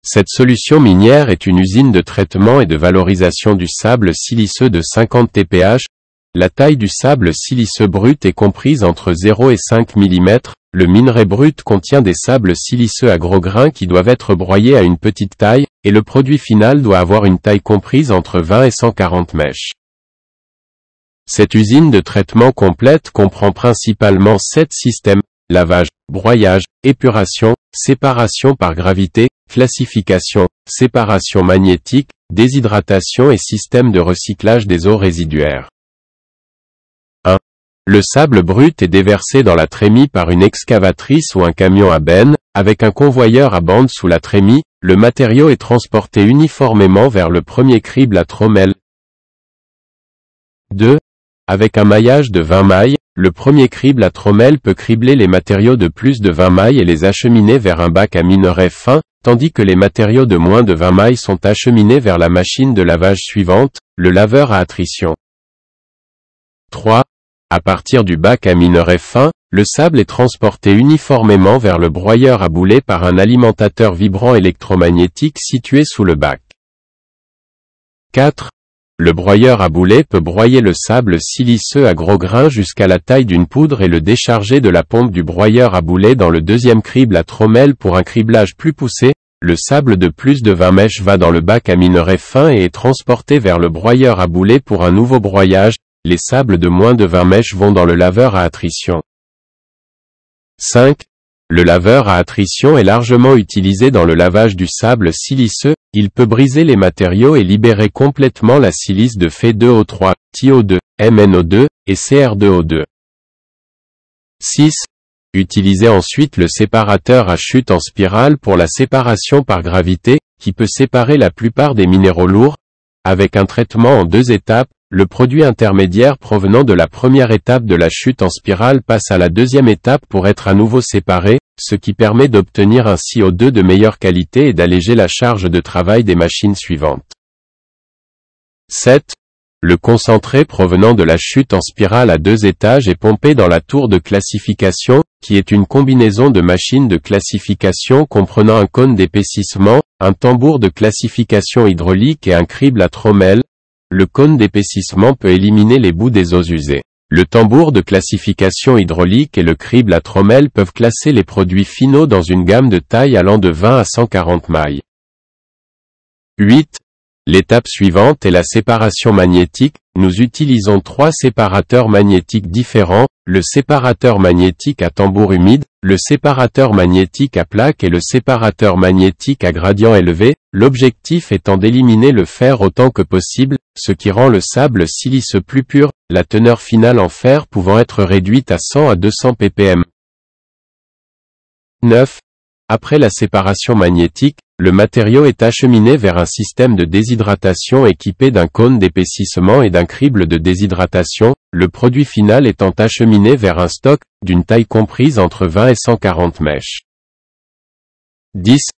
Cette solution minière est une usine de traitement et de valorisation du sable siliceux de 50 TPH. La taille du sable siliceux brut est comprise entre 0 et 5 mm. Le minerai brut contient des sables siliceux à gros grains qui doivent être broyés à une petite taille, et le produit final doit avoir une taille comprise entre 20 et 140 mèches. Cette usine de traitement complète comprend principalement 7 systèmes: lavage, broyage, épuration, séparation par gravité, classification, séparation magnétique, déshydratation et système de recyclage des eaux résiduaires. 1. Le sable brut est déversé dans la trémie par une excavatrice ou un camion à benne, avec un convoyeur à bande sous la trémie. Le matériau est transporté uniformément vers le premier crible à trommelle. 2. Avec un maillage de 20 mailles, le premier crible à trommelle peut cribler les matériaux de plus de 20 mailles et les acheminer vers un bac à minerai fin, tandis que les matériaux de moins de 20 mailles sont acheminés vers la machine de lavage suivante, le laveur à attrition. 3. À partir du bac à minerai fin, le sable est transporté uniformément vers le broyeur à boulet par un alimentateur vibrant électromagnétique situé sous le bac. 4. Le broyeur à boulet peut broyer le sable siliceux à gros grains jusqu'à la taille d'une poudre et le décharger de la pompe du broyeur à boulet dans le deuxième crible à trommelle pour un criblage plus poussé. Le sable de plus de 20 mèches va dans le bac à minerai fin et est transporté vers le broyeur à boulet pour un nouveau broyage. Les sables de moins de 20 mèches vont dans le laveur à attrition. 5. Le laveur à attrition est largement utilisé dans le lavage du sable siliceux. Il peut briser les matériaux et libérer complètement la silice de Fe2O3, TiO2, MnO2 et Cr2O2. 6. Utilisez ensuite le séparateur à chute en spirale pour la séparation par gravité, qui peut séparer la plupart des minéraux lourds. Avec un traitement en 2 étapes, le produit intermédiaire provenant de la première étape de la chute en spirale passe à la deuxième étape pour être à nouveau séparé, ce qui permet d'obtenir un CO2 de meilleure qualité et d'alléger la charge de travail des machines suivantes. 7. Le concentré provenant de la chute en spirale à 2 étages est pompé dans la tour de classification, qui est une combinaison de machines de classification comprenant un cône d'épaississement, un tambour de classification hydraulique et un crible à trommelle. Le cône d'épaississement peut éliminer les bouts des os usés. Le tambour de classification hydraulique et le crible à trommelle peuvent classer les produits finaux dans une gamme de tailles allant de 20 à 140 mailles. 8. L'étape suivante est la séparation magnétique. Nous utilisons 3 séparateurs magnétiques différents: le séparateur magnétique à tambour humide, le séparateur magnétique à plaque et le séparateur magnétique à gradient élevé, l'objectif étant d'éliminer le fer autant que possible, ce qui rend le sable siliceux plus pur, la teneur finale en fer pouvant être réduite à 100 à 200 ppm. 9. Après la séparation magnétique, le matériau est acheminé vers un système de déshydratation équipé d'un cône d'épaississement et d'un crible de déshydratation, le produit final étant acheminé vers un stock, d'une taille comprise entre 20 et 140 mèches. 10.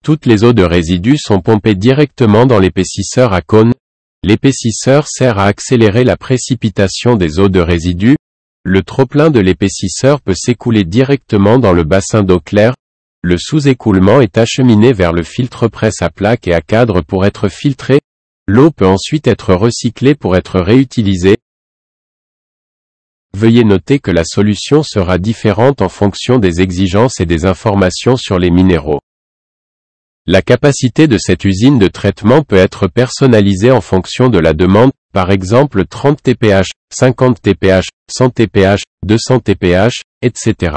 Toutes les eaux de résidus sont pompées directement dans l'épaississeur à cône. L'épaississeur sert à accélérer la précipitation des eaux de résidus. Le trop-plein de l'épaississeur peut s'écouler directement dans le bassin d'eau claire. Le sous-écoulement est acheminé vers le filtre presse à plaque et à cadre pour être filtré. L'eau peut ensuite être recyclée pour être réutilisée. Veuillez noter que la solution sera différente en fonction des exigences et des informations sur les minéraux. La capacité de cette usine de traitement peut être personnalisée en fonction de la demande, par exemple 30 TPH, 50 TPH, 100 TPH, 200 TPH, etc.